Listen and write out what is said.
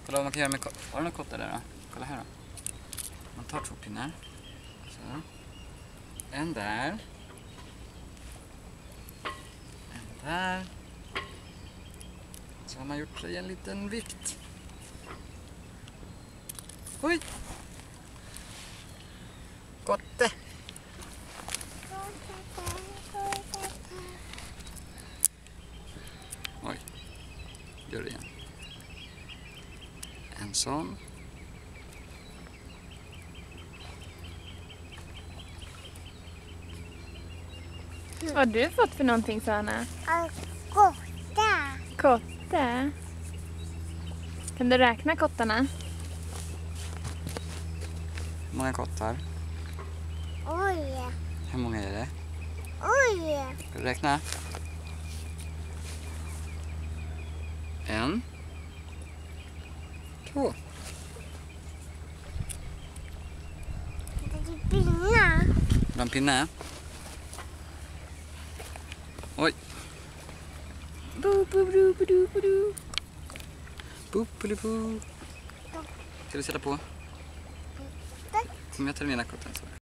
Kolla vad man kan göra med kottar. Har du några kottar där då? Kolla här då. Man tar 2 pinnar. Så. En där. En där. Så har man gjort sig en liten vikt. Oj! Kotte! Oj. Gör det igen. En sån. Vad har du fått för någonting, Sana? Kotta. Kotte. Kan du räkna kottarna? Hur många kottar? Oj. Hur många är det? Oj. Ska du räkna? 1, 2. Det är pinna. Vill du ha en pinne? Oj. Bo, bo, bo, bo, bo, bo. Boop-a-doo. Ska du sätta på? Kom jag tar den ena kotten så.